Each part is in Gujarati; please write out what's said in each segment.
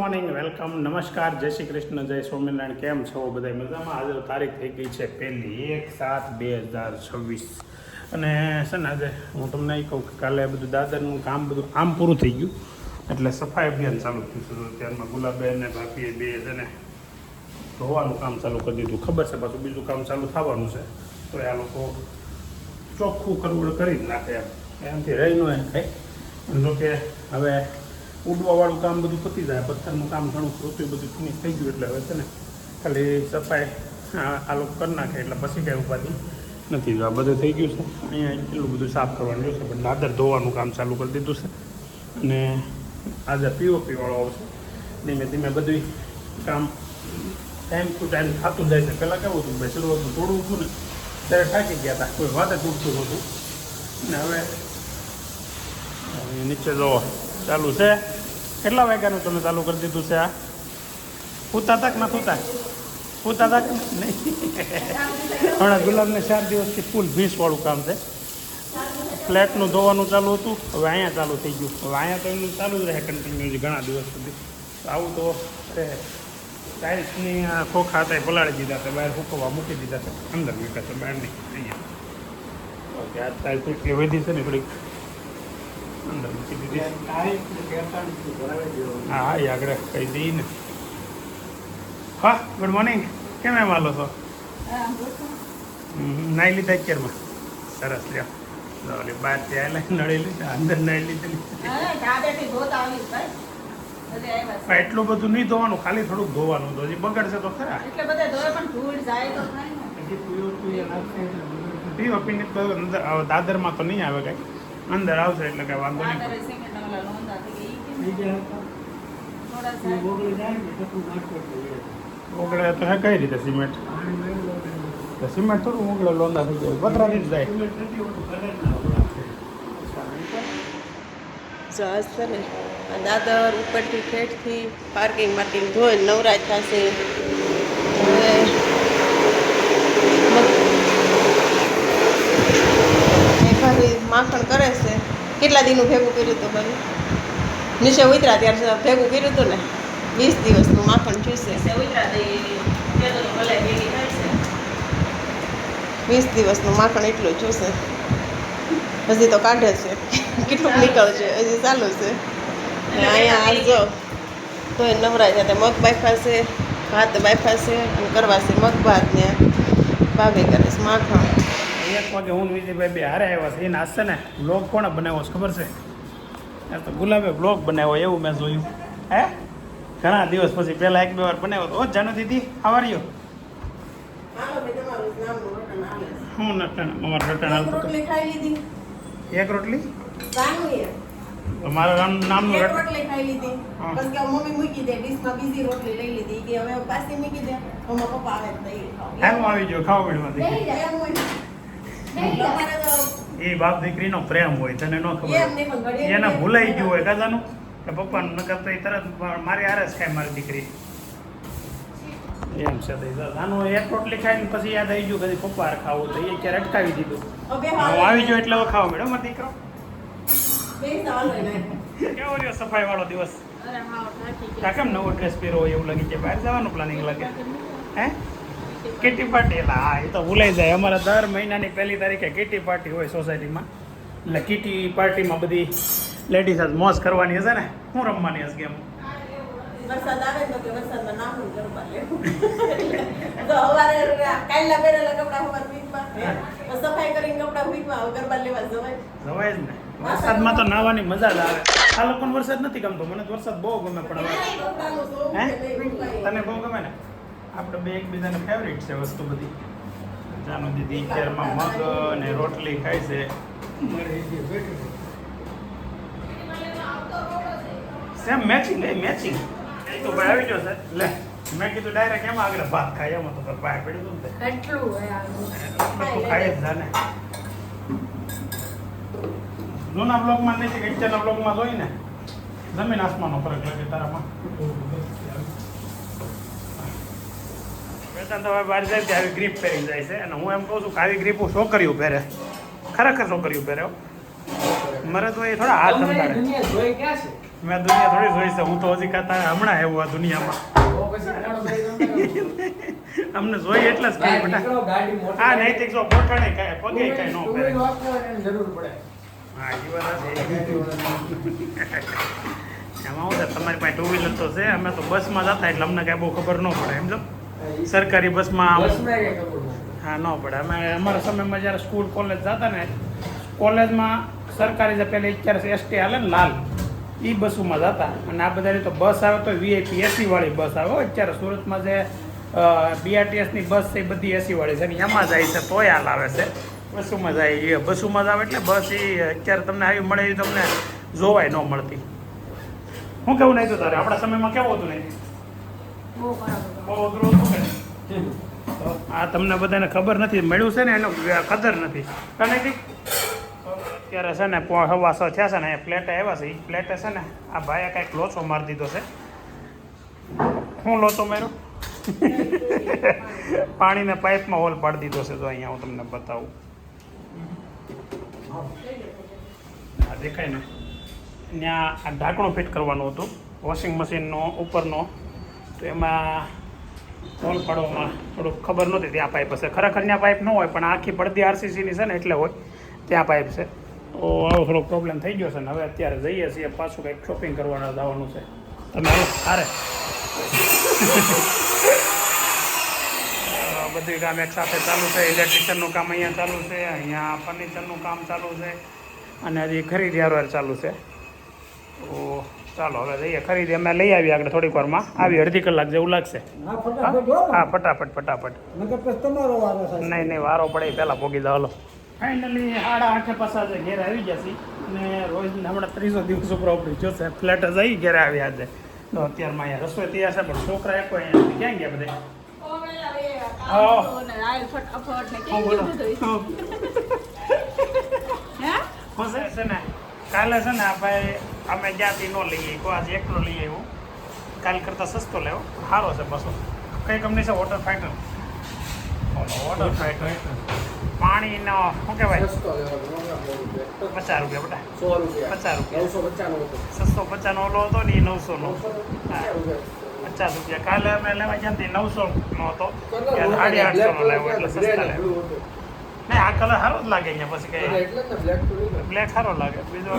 મોર્નિંગ, વેલકમ, નમસ્કાર, જય શ્રી કૃષ્ણ, જય સ્વામિનારાયણ. કેમ છો બધા? મજામાં? આજે તારીખ થઈ ગઈ છે 1/7/2026 અને છે ને આજે હું તમને એ કહું કે કાલે બધું દાદરનું કામ બધું આમ પૂરું થઈ ગયું એટલે સફાઈ અભિયાન ચાલુ થયું છે. ત્યારમાં ગુલાબેન ને ભાભીએ બે છે ધોવાનું કામ ચાલુ કરી દીધું. ખબર છે પાછું બીજું કામ ચાલુ થવાનું છે તો આ લોકો ચોખ્ખું કરવું કરી જ નાખે એમથી રહી ન થાય. જો કે હવે ઉડવાવાળું કામ બધું પતી જાય, પથ્થરનું કામ ઘણું પૃથ્વી બધું ફિનિશ થઈ ગયું એટલે હવે છે ને ખાલી સફાઈ આ લોકો કરી નાખે એટલે પછી કાંઈ ઉપાધિ નથી. જો આ બધું થઈ ગયું છે, અહીંયા એટલું બધું સાફ કરવાનું છે પણ દાદર ધોવાનું કામ ચાલુ કરી દીધું છે અને આજે પીઓપી વાળો આવશે. ધીમે ધીમે બધું કામ ટાઈમ ટુ ટાઈમ થતું જાય છે. પહેલાં કેવું હતું ભાઈ, શરૂઆતનું થોડું હતું ને ત્યારે થાકી ગયા હતા, કોઈ વાતે તૂટતું નહોતું ને હવે નીચે જોવો ચાલુ છે. કેટલા વાગ્યાનું તમે ચાલુ કરી દીધું છે? આ પૂતા તક ના પૂતા તક નહીં. હમણાં ગુલાબને 4 દિવસથી ફૂલ ભીંસવાળું કામ છે. ફ્લેટનું ધોવાનું ચાલુ હતું, હવે અહીંયા ચાલુ થઈ ગયું. હવે અહીંયા તો એમનું ચાલુ જ રહે કન્ટિન્યુ ઘણા દિવસ સુધી. આવું તો રહે. ટાઇલ્સની ખોખા હતા પલાળી દીધા છે, બહાર સુકવવા મૂકી દીધા છે, અંદર મૂક્યા છે, બહાર નહીં અહીંયા. ઓકે, આ ટાઇલ્સ એટલી વધી છે ને થોડીક અંદર મૂકી દીધી. હા એ આગળ કહી દઈએ ને. હા, ગુડ મોર્નિંગ. કેમ એમ હાલો છો? નાઈ લીધા અત્યારમાં? સરસ લ્યો. બહારથી આવેલા નળી લીધા, અંદર નાઈ લીધેલી. એટલું બધું નહીં ધોવાનું, ખાલી થોડુંક ધોવાનું. તો હજી બગડશે તો ખરા. પીઓપીની દાદરમાં તો નહીં આવે કાંઈ, અંદર આવશે એટલે કઈ વાંધો નહીં. ઓગળે તો હે કઈ રીતે? સિમેન્ટ સિમેન્ટ થોડું ઓગળે લોંદા થઈ જાય, પથરાથી જ જાય. દાદર ઉપરથી ઠેઠથી પાર્કિંગ માર્કિંગ ધોઈ નવરાજ થશે. માખણ કરે છે. કેટલા દિનનું ભેગું કર્યું હતું ભાઈ? નીચે ઉતરા ત્યારે ભેગું કર્યું હતું ને, 20 દિવસનું માખણ ચૂસે. 20 દિવસનું માખણ એટલું ચૂસે. હજી તો કાઢે છે, કેટલુંક નીકળશે, હજી ચાલુ છે. અહીંયા આવજો તો એ નવરાજ હતા. મગ બાફા છે, ભાત બાફા છે અને કરવા છે મગ ભાત ને ભાભી કરે છે માખણ. 1 વાગે હું વિજયભાઈ બે હારે આવ્યા છે. એ નાસ્તે ને બ્લોગ કોણે બનાવ્યો છે ખબર છે? તો ગુલાબે બ્લોગ બનાવ્યો એવું મેં જોયું. હે ઘણા દિવસ પછી પહેલાં 1-2 વાર બનાવ્યો હતો. જાનુ દીદી આવર્યો હું નટણ અમારે રટણ હાલતું હતું. એક રોટલી મારા નામનું રોટલી ખાઈ લીધી. પછી મમ્મી મૂકી દે ડીશમાં બીજી રોટલી લઈ લીધી કે હવે પાછી મૂકી દે. પપ્પા આવે એમ આવી ગયો ખાવા પીડમાંથી. એ બાપ દીકરીનો પ્રેમ હોય, તને ન ખબર. એને ભૂલાઈ ગયું હોય કાજાનું કે પપ્પાનું નકર તો એ તરત મારી હારે જ ખાય મારી દીકરી. એમ છે આનું એક રોટલી ખાઈને પછી યાદ આવી ગયું કદી પપ્પા ખાવું તો એ ક્યારે અટકાવી દીધું. હું આવી ગયો એટલે ખાવા મળ્યો મારો દીકરો. કેવો રહ્યો સફાઈ વાળો દિવસ? કેમ નવો ડ્રેસ પહેરો હોય એવું લાગી છે? બહાર જવાનું પ્લાનિંગ લાગે? હે કિટી પાર્ટી? હા, એ તો ભૂલાઈ જાય. અમારા દર મહિનાની 1 તારીખે કિટી પાર્ટી હોય સોસાયટીમાં. એટલે કિટી પાર્ટીમાં બધી લેડીઝ આજ મોજ કરવાની હશે ને. શું રમવાની હશે ગેમ? વરસાદ આવે તો કે વરસાદમાં નાહું ગરબા લેવું. તો હવારે કાલના પહેરેલા કપડા હવાર વીકમાં સફાઈ કરીને કપડા વીકમાં ગરબા લેવા જવાય જ ને. વરસાદમાં તો નાહવાની મજા જ આવે. આ લોકોને વરસાદ નથી ગમતો, મને તો વરસાદ બહુ ગમે. પણ હે તને બહુ ગમે ને? આપણે બે એકબીજાને ફેવરિટ છે વસ્તુ બધી. જાનુ દીદી અત્યારમાં મગ અને રોટલી ખાય છે. Same matching matching. તો ભાઈ આવી ગયો છે. લે મેં કીધું ડાયરેક્ટ એમાં આગળ ભાત ખાય એમાં તો પાય પડ્યું હતું ને એટલું ખાય જ જાને. જૂના બ્લોગમાં નથી કે અત્યારના બ્લોગમાં જોઈ ને જમીન આસમાનનો ફરક લાગે તારામાં. વેચાણ તો હવે બહાર જાય ત્યાં આવી ગ્રીપ પહેરી જાય છે અને હું એમ કહું છું કે આવી ગ્રીપો છોકરીઓ પહેરે, ખરેખર છોકરીઓ પહેરે. મારે તો એ થોડા હાથ અંધારે. મેં દુનિયા થોડી જોઈ છે, હું તો હજી ખાતા હમણાં આવ્યો આ દુનિયામાં. અમને જોઈએ એટલે જ કઈ બેટા. હા નૈતિક જો ગોઠણે કાંઈ પગે કાંઈ ન કરે. હા એ વાત છે. એમાં હું છે તમારી પાસે ટુ વ્હીલર તો છે, અમે તો બસમાં જતા એટલે અમને કાંઈ બહુ ખબર ન પડે એમ જો. સરકારી બસમાં હા ન પડે. અમે અમારા સમયમાં જ્યારે સ્કૂલ કોલેજ જતા ને, કોલેજમાં સરકારી જે પહેલાં અત્યારે એસટી હાલે ને લાલ, એ બસોમાં જતા. અને આ બધાની તો બસ આવે તો વીઆઈપી એસીવાળી બસ આવે. અત્યારે સુરતમાં જે બીઆરટીએસની બસ છે એ બધી એસીવાળી છે ને એમાં જાય છે તોય હાલ આવે છે. બસોમાં જાય એ બસોમાં જ આવે એટલે બસ એ અત્યારે તમને આવી મળે એ તમને જોવાય ન મળતી. શું કેવું નહીં તો તારે આપણા સમયમાં કેવું હતું નહીં? બહુ અઘરું હતું કે આ તમને બધાને ખબર નથી, મળ્યું છે ને એનો કદર નથી. કારણ કે અત્યારે છે ને હવા 6 થયા છે ને અહીંયા ફ્લેટે આવ્યા છે. એ ફ્લેટે છે ને આ ભાઈએ કાંઈક લોચો મારી દીધો છે. શું લોચો માર્યો? પાણીને પાઇપમાં હોલ પાડી દીધો છે. તો અહીંયા હું તમને બતાવું. આ દેખાય ને ત્યાં આ ઢાંકણું ફિટ કરવાનું હતું વોશિંગ મશીનનો ઉપરનો, તો એમાં હોલ પાડવામાં થોડુંક ખબર નહોતી ત્યાં પાઇપ હશે. ખરેખર ત્યાં પાઇપ ન હોય પણ આખી પડદી આરસીસીની છે ને એટલે હોય ત્યાં પાઇપ છે. તો આવો થોડોક પ્રોબ્લેમ થઈ ગયો છે ને હવે અત્યારે જઈએ છીએ પાછું કંઈક શોપિંગ કરવાના જવાનું છે. તમે હાલો સારે બધું કામ એક સાથે ચાલુ છે. ઇલેક્ટ્રિશિયનનું કામ અહીંયા ચાલુ છે, અહીંયા ફર્નિચરનું કામ ચાલુ છે અને હજી ખરીદી હારવાર ચાલુ છે. તો ચાલો હવે જઈએ ખરીદી. અમે લઈ આવીએ આગળ થોડીક વારમાં, આવી અડધી કલાક જેવું લાગશે. હા ફટાફટ. નહીં વારો પડે પહેલાં પોગી જાવ. હાલો ફાઇનલી 8:30 પાછા આજે ઘેર આવી ગયા છીએ અને રોજ હમણાં 30 દિવસ ઉપર આપણી જોશે ફ્લેટ જ આવી ઘેરે આવ્યા આજે. તો અત્યારમાં અહીંયા રસોઈ તૈયાર છે પણ છોકરા એક અહીંયા ક્યાં ગયા બધા? છે ને કાલે છે ને આ ભાઈ અમે જ્યાંથી ન લઈએ કોઈ આજે એકલો લઈ આવ્યો. કાલ કરતાં સસ્તો લેવો સારો છે. બસો કઈ કંપની છે? Water fighter. વોટર ફાઇટર પાણીનો શું કહેવાય? 50 રૂપિયા બેટા. 50 રૂપિયા 650 ઓલો હતો ને એ 900 નો. 50 રૂપિયા. કાલે અમે લેવા જ્યાંથી 900 નો હતો, 850 નો લેવો એટલે સસ્તા લેવો. નહીં આ કલર સારો જ લાગે અહીંયા. પછી કઈ બ્લેક સારો લાગે. બીજો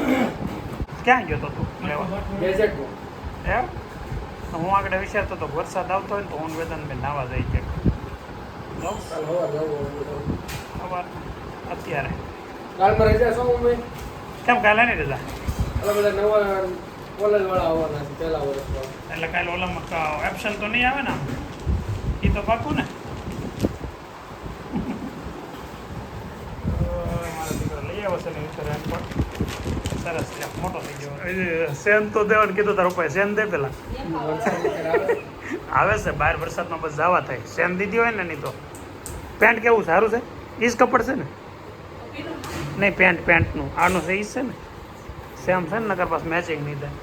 ક્યાં ગયો તો તું લેવા? એમ હું આગળ વિચારતો હતો વરસાદ આવતો હોય ને તો હું વેદનબેન નાવા જઈ કે અત્યારે કેમ કાલે નહીં રજા? એટલે કાલે ઓલામાં એબસન્ટ તો નહીં આવે ને? એ તો પાકું ને. મારા દીકરા લઈ આવ્યો છે ને વિચાર પણ સરસ છે, મોટો થઈ ગયો. સેન તો દેવાનું કીધું તારું પાસે સેન દે પેલા. આવે છે બહાર વરસાદમાં બસ જવા થાય. સેન દીધી હોય ને નહીં તો. પેન્ટ કેવું સારું છે? ઈજ કપડ છે ને? નહીં પેન્ટનું આનું છે ઈજ છે ને? સેમ છે ને? નકર પાસ મેચિંગ નહીં થાય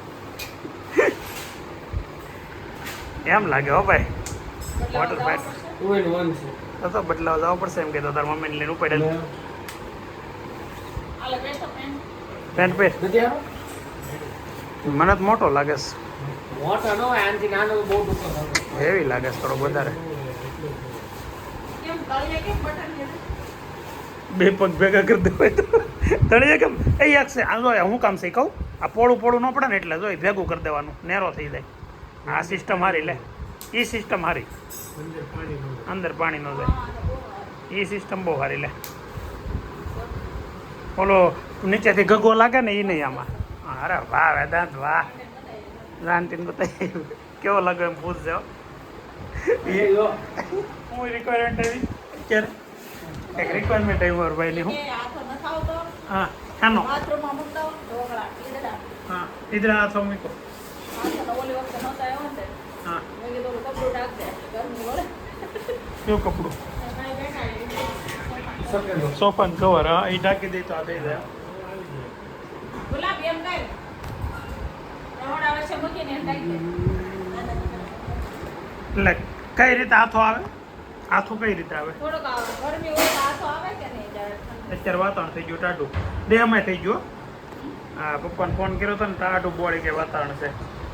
એમ લાગે હો ભાઈ. વોટર ફાઇટ તો બદલાવ જવા પડશે એમ કહેતો તારા મમ્મીને લઈને ઉપાડેલ પેન્ટ પે. મને તો મોટો લાગે છે, હેવી લાગે છે થોડો વધારે. બે પગ ભેગા કરી દેવાય તો તળિયે કેમ એ એક છે. આ જો હું કામ છે કહું, આ પોળું ન પડે ને એટલે જોઈ ભેગું કરી દેવાનું, નેરો થઈ જાય. આ સિસ્ટમ હારી લે, એ સિસ્ટમ હારી. અંદર પાણી ન જાય એ સિસ્ટમ બહુ સારી લે. ઓલો નીચેથી ગગો લાગે ને એ નહીં આમાં. અરે વાહ વેદાંત વાહ. જાનતીને બતાવી કેવો લાગે એમ પૂછજો. હું રિક્વાયરમેન્ટ આવી અત્યારે એક રિક્વાયરમેન્ટ આવી મારા ભાઈની. હું હા આનો હા ઇધર હાથ મૂકો. હા કેવું કપડું? સોફાનું કવર. હા એ ઢાંકી દઈ તો આ થઈ જાય. એટલે કઈ રીતે હાથો આવે? હાથો કઈ રીતે આવે? અત્યારે વાતાવરણ થઈ ગયું ટાઢું, દેહમાં થઈ ગયું. હા પપ્પાને ફોન કર્યો હતો ને ટાઢું બોળી કે વાતાવરણ છે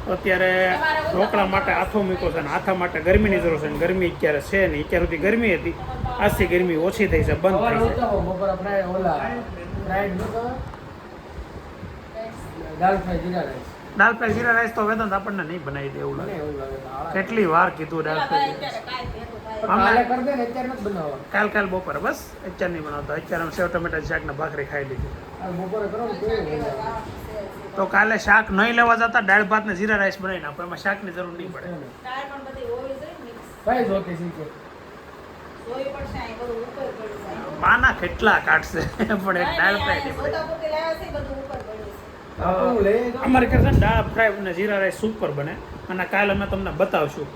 અત્યારે ઢોકળા માટે હાથો મૂક્યો છે ને હાથા માટે ગરમીની જરૂર છે ને ગરમી અત્યારે છે નહીં અત્યાર સુધી ગરમી હતી આજથી ગરમી ઓછી થઈ છે બંધ થઈ છે દાલ ફ્રાય જીરા રાઈસ તો વેદાંત આપણને નહીં બનાવી દે એવું લાગે કેટલી વાર કીધું દાલ ફ્રાય કાલ બપોરે બસ અત્યારે નહીં બનાવતા અત્યારે અમે સેવ ટમેટા શાક ને ભાખરી ખાઈ લીધી તો કાલે શાક નહીં લેવા જતા દાળ ભાત ને જીરા રાઈસ બનાવી નાખો એમાં શાકની જરૂર નહીં પડે પાના કેટલા કાઢશે પણ એક દાળ ફ્રાય નહીં પડે અમારે કહે છે ને દાળ ફ્રાય અને જીરા રાઈસ સુપર બને અને કાલે અમે તમને બતાવશું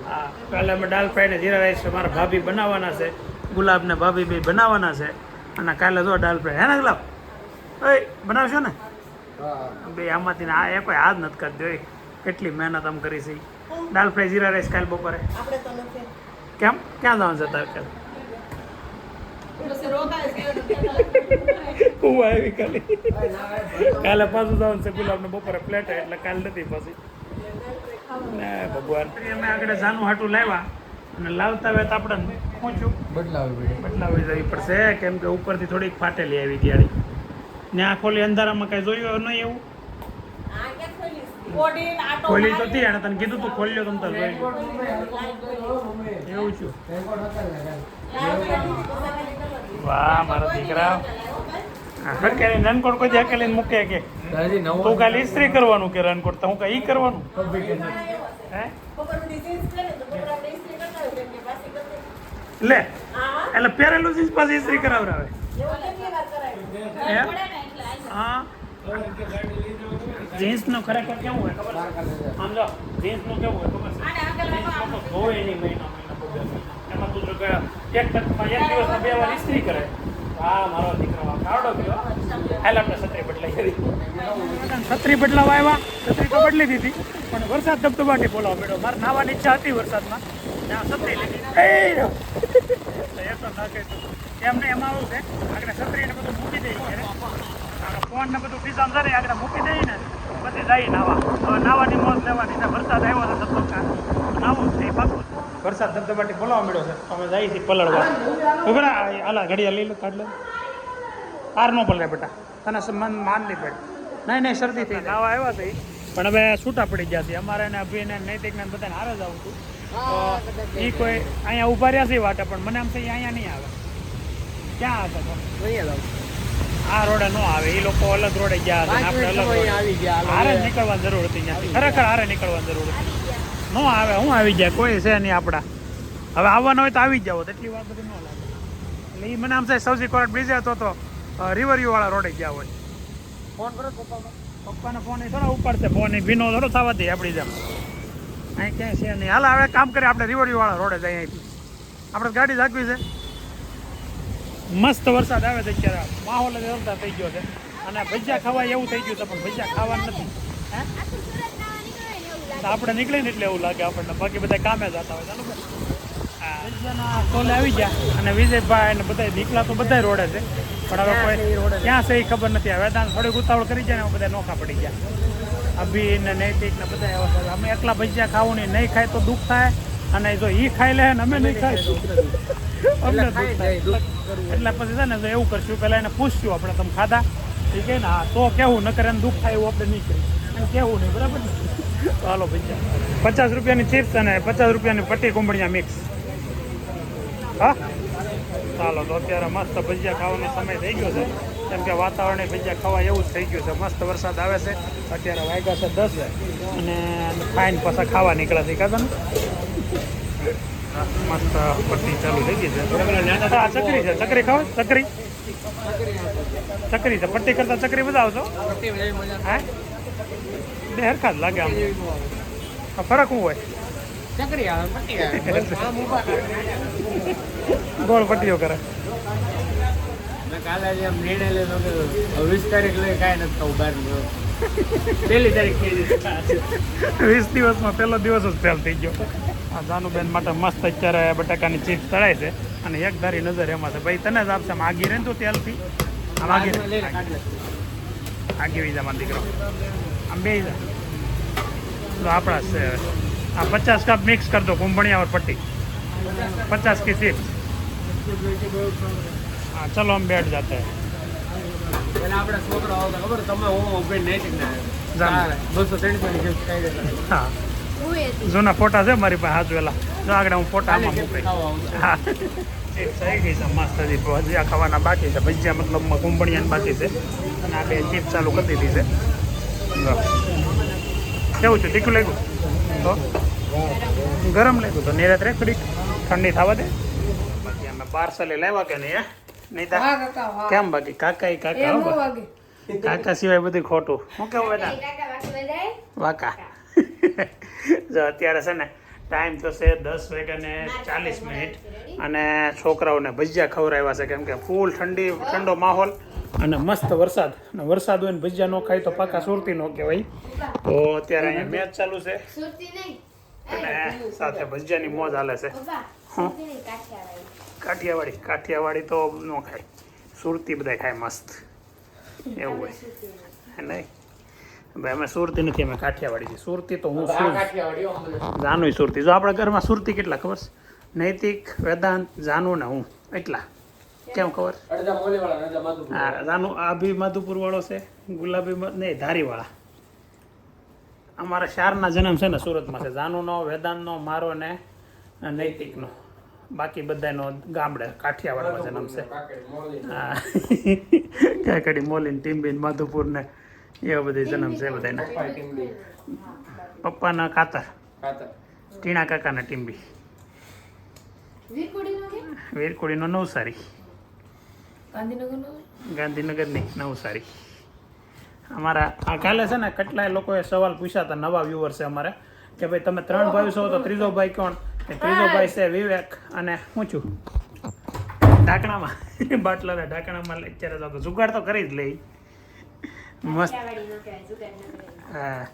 હા કાલે અમે દાળ ફ્રાય ને જીરા રાઈસ મારા ભાભી બનાવવાના છે ગુલાબ ને ભાભી બે બનાવવાના છે અને કાલે જો દાળ ફ્રાય હે ને ગુલાબ ઓય બનાવશો ને બે આમાંથી આ એ કોઈ હાથ નથી કરતી હોય કેટલી મહેનત આમ કરી છે દાળ ફ્રાય જીરા રાઈસ કાલે બપોરે કેમ ક્યાં જવાનું છે તારે કાલે હું આવી કાલે પાછું જવાનું છે ગુલાબને બપોરે પ્લેટ એટલે કાલે નથી પછી ને ભગવાન અમે આગળ જાનું હાટું લાવ્યા અને લાવતા હોય તો આપણે પહોંચ્યું બદલાવી જવી પડશે કેમ કે ઉપરથી થોડીક ફાટેલી આવી ગઈ ને આ ખોલી અંધારામાં કઈ જોયું નહીં એવું ખોલી તો હતી અને તને કીધું તું ખોલ્યો તમ તાર એવું છું વાહ મારા દીકરા હકેલી નાનકોટ કોઈ હકેલીને મૂકે કે તું કાલે ઇસ્ત્રી કરવાનું કે રનકોટ તો હું કઈ કરવાનું હે લે એટલે પહેરેલું જીન્સ પાછી ઇસ્ત્રી કરાવરાવે હા જીન્સ નો ખરેખર કેવું હોય ખબર સમજો જીન્સ નું કેવું હોય ખબર છે ધોવે નહીં મહિના એમાં તું જો એક દિવસમાં 2 વાર ઇસ્ત્રી કરે હા મારો દીકરો કાવડો ગયો હાલ આપણે છત્રી બદલાઈ કરી છત્રી બદલાવા આવ્યા છત્રી તો બદલી દીધી પણ વરસાદ ધબધબાટી બોલાવો બેડો મારે નાવાની ઈચ્છા હતી વરસાદમાં ત્યાં છત્રી લીધી એ તો નાખે એમને એમાં આવું છે આગળ છત્રીને બધું મૂકી દઈએ ફોન ને બધું ડિઝાઇન કરે આગળ મૂકી દઈએ ને પછી જઈ નાવા હવે નાવાની મોજ લેવાની વરસાદ આવ્યો છે ધબધબકા નાવું છે પાકું વરસાદ ધબધબાટી બોલાવા મળ્યો છે અમે જઈએ છીએ પલળવા ખબર હાલા ઘડિયા લઈ લો કાઢ લો હાર ન પલરે બેટા તને મન માન નહીં પડે નહીં શરદી થઈ નાવા આવ્યા હતા પણ હવે છૂટા પડી ગયા છે અમારે ને અભિને નૈતિક ને બધાને હારે જ આવું હતું એ કોઈ અહીંયા ઊભા રહ્યા છે વાટે પણ મને આમ થઈ અહીંયા નહીં આવે ક્યાં હતા આ રોડે ન આવે એ લોકો અલગ રોડે ગયા છે આપણે અલગ આવી ગયા હારે નીકળવાની જરૂર હતી ત્યાંથી ખરેખર હારે નીકળવાની જરૂર હતી ન આવે હું આવી જાય કોઈ છે નહીં આપણા હવે આવવાના હોય તો આવી જાવ એટલી વાર બધી ન લાગે એટલે એ મને આમ થાય સૌથી કોર્ટ બ્રિજ હતો તો રિવરવ્યુ વાળા રોડે ગયા હોય ફોન કરો પપ્પાને ફોન એ થોડા ઉપાડશે ફોન એ ભીનો થોડો થવા દે આપણી જેમ અહીં ક્યાંય છે નહીં હાલ હવે કામ કરીએ આપણે રિવરવ્યુ વાળા રોડે જાય અહીંથી આપણે ગાડી રાખવી છે મસ્ત વરસાદ આવે છે અત્યારે માહોલ જોરદાર થઈ ગયો છે અને ભજીયા ખાવા એવું થઈ ગયું છે પણ ભજીયા ખાવાનું નથી હે આપણે નીકળીએ ને એટલે એવું લાગે આપણને બાકી બધા કામે જતા હોય ચાલો ભજીયાના સ્ટોલે આવી ગયા અને વિજયભાઈ ને બધા નીકળ્યા તો બધા રોડે છે પણ હવે કોઈ ક્યાં છે એ ખબર નથી વેદાંત થોડીક ઉતાવળ કરી જાય ને બધા નોખા પડી ગયા અભી ને નૈતિક ને બધા એવા અમે એકલા ભજીયા ખાવું નહીં ખાય તો દુઃખ થાય અને જો એ ખાઈ લે ને અમે નહીં ખાય અમને દુઃખ થાય એટલે પછી છે ને જો એવું કરશું પહેલાં એને પૂછશું આપણે તમે ખાધા એ કહે ને હા તો કેવું નકર એને દુઃખ થાય એવું આપણે નહીં કરીએ એને કેવું નહીં બરાબર ને તો હાલો ભજીયા 50 રૂપિયાની ચિપ્સ અને 50 રૂપિયાની પટ્ટી કુંબળિયા મિક્સ હા ચાલો તો અત્યારે મસ્ત ભજીયા ખાવાનો સમય થઈ ગયો છે કેમ કે વાતાવરણે ભજીયા ખાવા એવું જ થઈ ગયું છે મસ્ત વરસાદ આવે છે અત્યારે વાગ્યા છે 10 અને ફાઇન પાછા ખાવા નીકળે છે કાં મસ્ત પટ્ટી ચાલુ થઈ ગઈ છે હા ચકરી છે ચકરી ખાવ ચકરી છે પટ્ટી કરતા ચકરી બધા આવશો હા બે હરખા જ લાગે આમ ફરક શું હોય ચકરી આવે પટ્ટી આવે ગોળ પટ્ટીઓ કરે કાલે એમ નિર્ણય લેતો કે 20 તારીખ લઈ કાંઈ નથી ખાવું બહાર પહેલી તારીખ થઈ જશે 20 દિવસમાં પહેલો દિવસ જ ફેલ થઈ ગયો આ જાનુબેન માટે મસ્ત અત્યારે બટાકાની ચિપ્સ તળાય છે અને એક ધારી નજર એમાં છે ભાઈ તને જ આપશે આગી રહે તો તેલથી આગી વીઝામાં દીકરો આમ બે તો આપણા છે આ 50 કપ મિક્સ कर दो कुंभणिया और पट्टी 50 की सीट हाँ चलो हम बैठ जाते हैं હા જૂના ફોટા છે મારી પાસે હાજવેલા જો આગળ હું ફોટા આમાં મૂકી હા એક થઈ ગઈ છે મસ્ત હજી ભજીયા ખાવાના બાકી છે ભજીયા મતલબ કુંભણિયાને બાકી છે અને આ બે ચીપ ચાલુ કરી દીધી છે કેવું છે તીખું લાગ્યું તો ગરમ લાગ્યું તો નિરાત રે થોડીક ઠંડી થવા દે બાકી અમે પાર્સલે લાવ્યા કે નહીં નહીં તા કેમ બાકી કાકા કાકા સિવાય બધું ખોટું હું કેવું બેટા વાકા જો અત્યારે છે ને ટાઈમ થશે 10:40 અને છોકરાઓને ભજીયા ખવડાવ્યા છે કેમ કે ફૂલ ઠંડો માહોલ અને મસ્ત વરસાદ અને વરસાદ હોય ને ભજીયા ન ખાય તો પાકા સુરતી નો કહેવાય તો અત્યારે અહીંયા મેચ ચાલુ છે અને સાથે ભજીયાની મોજ હાલે છે કાઠિયાવાડી તો ન ખાય સુરતી બધા ખાય મસ્ત એવું હોય નહીં ભાઈ અમે સુરતી નથી અમે કાઠિયાવાડી છીએ સુરતી તો હું જાનું સુરતી જો આપણા ઘરમાં સુરતી કેટલા ખબર છે નૈતિક વેદાંત જાનું ને હું એટલા કેમ ખબર હા જાનું આ બી માધુપુર વાળો છે ગુલાબી નહીં ધારીવાળા અમારા શારના જન્મ છે ને સુરતમાં છે જાનુનો વેદાંતનો મારો ને નૈતિકનો બાકી બધાનો ગામડે કાઠિયાવાડમાં જન્મ છે હા કાકડી મોલીન ટીમ્બીન માધુપુર ને એવા બધી જન્મ છે બધાના પપ્પાના કાતર ટીણા કાકાના ટીમ્બી વીરકોડીનો નવસારી ગાંધીનગરની નવસારી અમારા આ કાલે છે ને કેટલાય લોકોએ સવાલ પૂછ્યા હતા નવા વ્યુઅર છે અમારે કે ભાઈ તમે 3 ભાઈ છો તો ત્રીજો ભાઈ કોણ ત્રીજો ભાઈ છે વિવેક અને હું છું ઢાંકણામાં બાટલાના ઢાંકણામાં અત્યારે તો જુગાડ તો કરી જ લઈ મસ્ત હા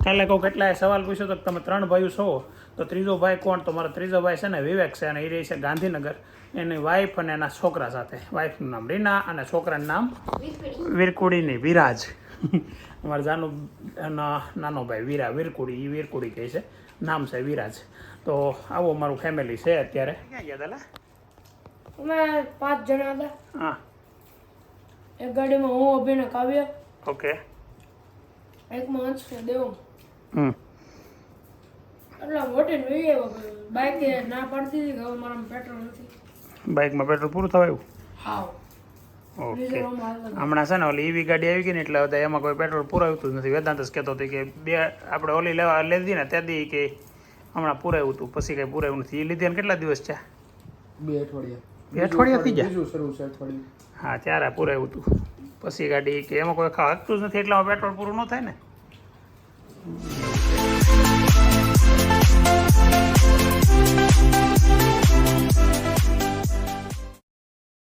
કાલે કહું કેટલાય સવાલ પૂછ્યો તો તમે 3 ભાઈઓ છો તો ત્રીજો ભાઈ કોણ તો મારો ત્રીજો ભાઈ છે ને વિવેક છે અને એ રહી છે ગાંધીનગર એની વાઈફ અને એના છોકરા સાથે વાઈફનું નામ રીના અને છોકરાનું નામ વીરકુડીની વિરાજ અમારા જાનું નાનો ભાઈ વીરકુડી એ વીરકુડી કહે છે નામ છે વિરાજ તો આવું અમારું ફેમિલી છે અત્યારે ક્યાં ગયા હતા અમે 5 જણા હતા હા એક ગાડીમાં હું અભિને કાવ્ય ઓકે એકમાં અંશ ને દેવ હમ એટલા મોટી જોઈએ બાઈકે ના પડતી હતી કે હવે મારામાં પેટ્રોલ નથી બાઇકમાં પેટ્રોલ પૂરું થવાયું હાવ ઓકે હમણાં છે ને ઓલી ઈવી ગાડી આવી ગઈ ને એટલે હવે એમાં કોઈ પેટ્રોલ પુરાવતું જ નથી વેદાંત જ કહેતો હતો કે બે આપણે ઓલી લીધી ને ત્યાંથી કે હમણાં પુરાવ્યું હતું પછી કંઈ પુરાવ્યું નથી એ લીધી ને કેટલા દિવસ છે 2 અઠવાડિયા 2 અઠવાડિયા થઈ ગયા બીજું શરૂ છે અઠવાડિયું હા ત્યારે પુરાવ્યું હતું પછી ગાડી કે એમાં કોઈ હાંકતું જ નથી એટલામાં પેટ્રોલ પૂરું ન થાય ને